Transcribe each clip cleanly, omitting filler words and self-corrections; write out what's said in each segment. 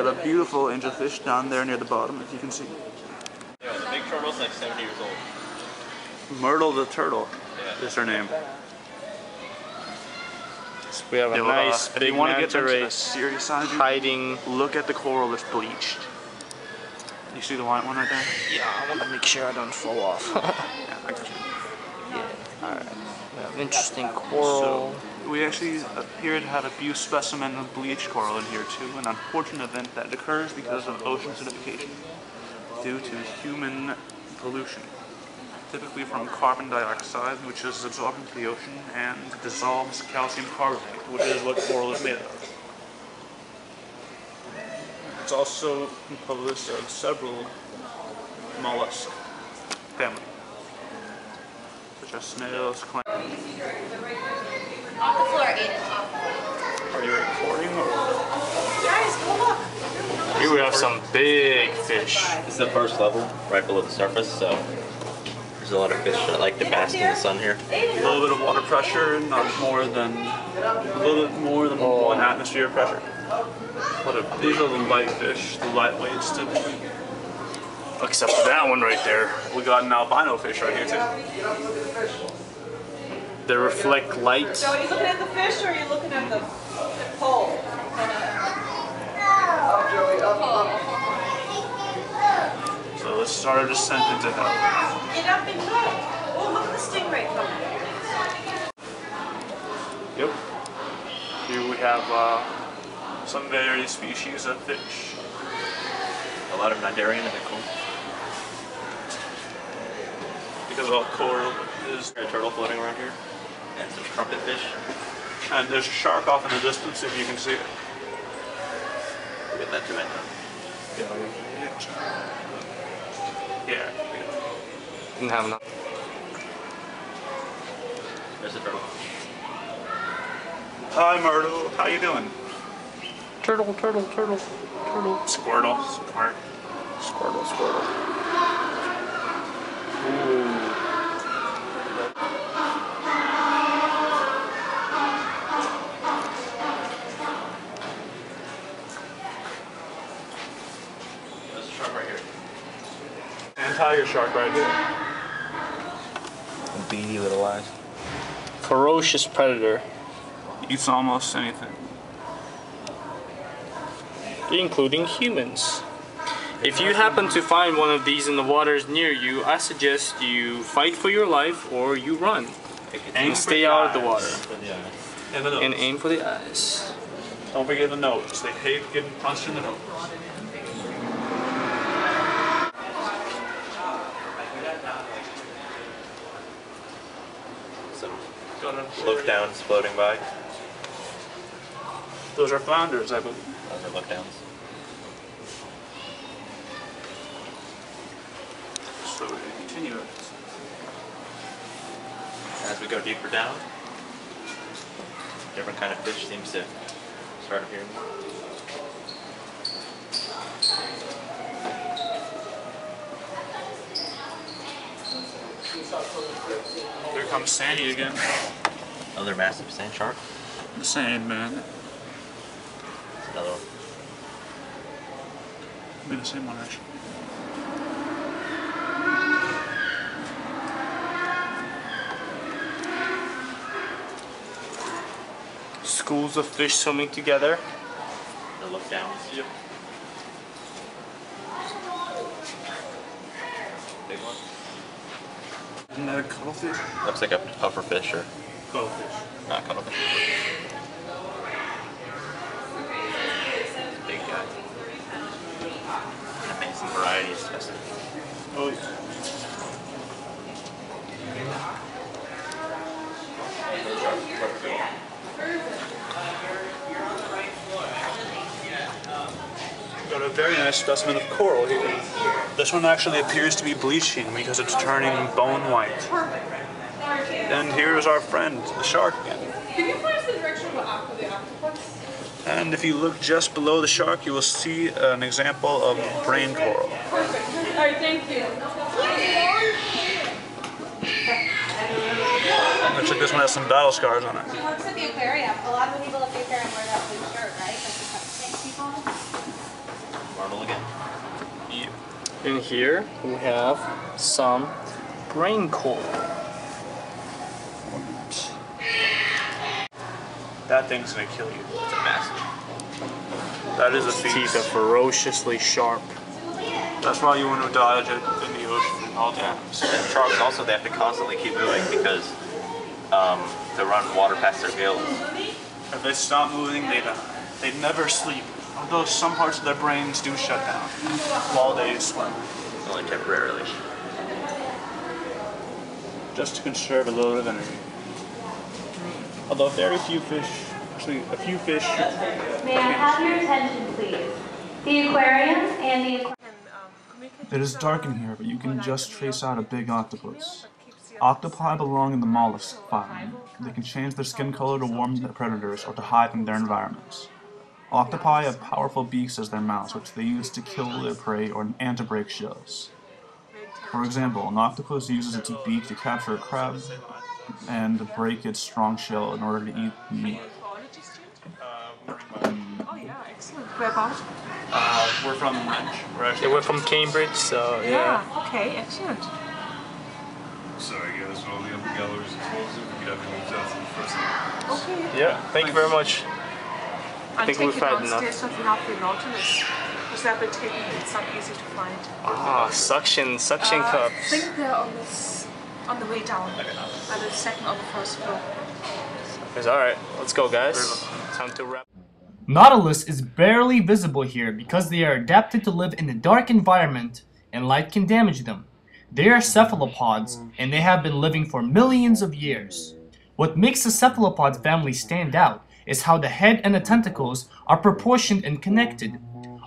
got a beautiful angelfish down there near the bottom, if you can see. Yeah, the big turtle's like 70 years old. Myrtle the turtle is her name. So we have a nice if big you want to get manta into ray the serious side, hiding. look at the coral that's bleached. You see the white one right there? Yeah, I want to make sure I don't fall off. Yeah, I got you. Yeah. Alright. We have interesting coral. So we actually appear to have a few specimen of bleached coral in here too, an unfortunate event that occurs because of ocean acidification due to human pollution, typically from carbon dioxide, which is absorbed into the ocean and dissolves calcium carbonate, which is what coral is made of. It's also composed of several mollusk families, such as snails, clams. Off the floor, Aiden. Are you recording or? Guys, go look. Here we have some big fish. This is the first level, right below the surface, so there's a lot of fish that like to bask in the sun here. A little bit of water pressure, not more than a little bit more than 1 atmosphere of pressure. These are the light fish, the lightweights typically. Except for that one right there. We got an albino fish right here too. They reflect light. So are you looking at the fish or are you looking at the pole? So let's start our descent into hell. Get up and look. Oh, look at the stingray coming. Yep. Here we have some various species of fish. A lot of Nigerian and cool. Because all coral is. There's a turtle floating around here, and some trumpet fish. And there's a shark off in the distance if you can see it. We'll get that too, man. Yeah. Didn't have enough. There's a turtle. Hi Myrtle, how you doing? Turtle, turtle, turtle, turtle. Squirtle. Smart. Squirtle, squirtle. Ooh. There's a shark right here. And tiger shark right there. Beady little eyes. Ferocious predator, Eats almost anything. including humans. If you happen to find one of these in the waters near you, I suggest you fight for your life or you run and stay out of the water. And the nose. And aim for the eyes. Don't forget the nose. They hate getting punched in the nose. Some look downs floating by. Those are flounders, I believe. Those are look downs. So we continue. As we go deeper down, different kind of fish seems to start appearing. There comes Sandy again. Another massive sand shark. The Sandman. Another one. It'll be the same one actually. Schools of fish swimming together. The look downs. Yep. Big one. Isn't that a cuttlefish? Looks like a puffer fish or Cuttlefish. not cuttlefish. Big guy. An amazing variety of specimens. Oh yeah. Got a very nice specimen of coral here. This one actually appears to be bleaching because it's turning bone white. And here's our friend, the shark again. Can you point us the direction of the octopus? And if you look just below the shark, you will see an example of brain coral. Perfect. All right, thank you. Looks like this one has some battle scars on it. She works at the aquarium. A lot of the people at the aquarium wear that blue shirt, right? Like the cupcake people. normal again. In here we have some brain coal. That thing's gonna kill you. It's a massive. That is a Its teeth feast. are ferociously sharp. That's why you want to dodge it in the ocean at all Yeah. times. And sharks also, they have to constantly keep moving because to run water past their gills. If they stop moving, they die. They never sleep. Although some parts of their brains do shut down while they swim. Only temporarily. Just to conserve a little bit of energy. Although very few fish, actually a few fish. May I have your attention, please? The aquarium and the aquarium. It is dark in here, but you can just trace out a big octopus. Octopi belong in the mollusk family. They can change their skin color to warn their predators or to hide in their environments. Octopi have powerful beaks as their mouths, which they use to kill their prey and to break shells. For example, an octopus uses its beak to capture a crab and to break its strong shell in order to eat meat. Oh yeah, excellent. Whereabouts? We're from Rindge. Yeah, we're from Cambridge, so yeah. Okay, excellent. Sorry guys, all the upper galleries are closed. If we could have you moved out to the first level. Okay. Yeah, thank you very much. I think take we've it had enough. downstairs something out the Nautilus. Was that bit taken? It's not easy to find. Ah, suction I cups. think they're on the way down. Either the second or the first floor. Alright, let's go guys. Time to wrap. Nautilus is barely visible here because they are adapted to live in a dark environment and light can damage them. They are cephalopods and they have been living for millions of years. What makes the cephalopod family stand out is how the head and the tentacles are proportioned and connected.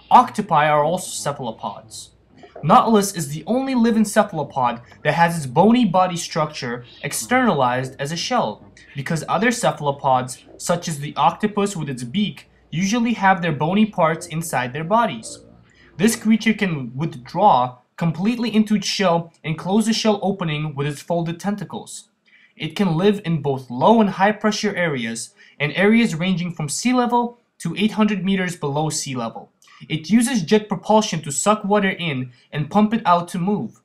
Octopi are also cephalopods. Nautilus is the only living cephalopod that has its bony body structure externalized as a shell, because other cephalopods, such as the octopus with its beak, usually have their bony parts inside their bodies. This creature can withdraw completely into its shell and close the shell opening with its folded tentacles. It can live in both low and high pressure areas, and areas ranging from sea level to 800 meters below sea level. It uses jet propulsion to suck water in and pump it out to move.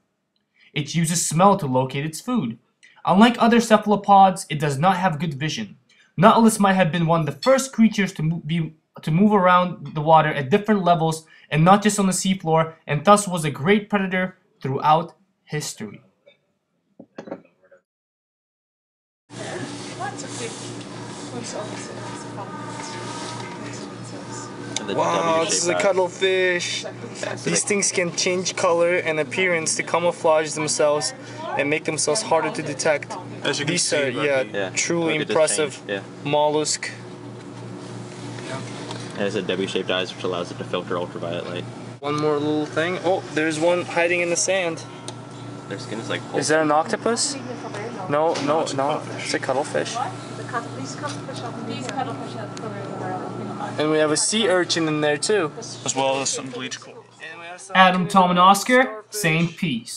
It uses smell to locate its food. Unlike other cephalopods, it does not have good vision. Nautilus might have been one of the first creatures to move around the water at different levels and not just on the seafloor, and thus was a great predator throughout history. What's a big? What's always Wow, this is a cuttlefish. These things can change color and appearance to camouflage themselves and make themselves harder to detect. As you can These see, are, truly Look at this impressive change, yeah. mollusk. It has a W-shaped eyes, which allows it to filter ultraviolet light. One more little thing. Oh, there's one hiding in the sand. Their skin is like pulp. Is that an octopus? No. It's a cuttlefish. These cuttlefish are And we have a sea urchin in there too. As well as some bleach coral. Adam, Tom, and Oscar saying peace.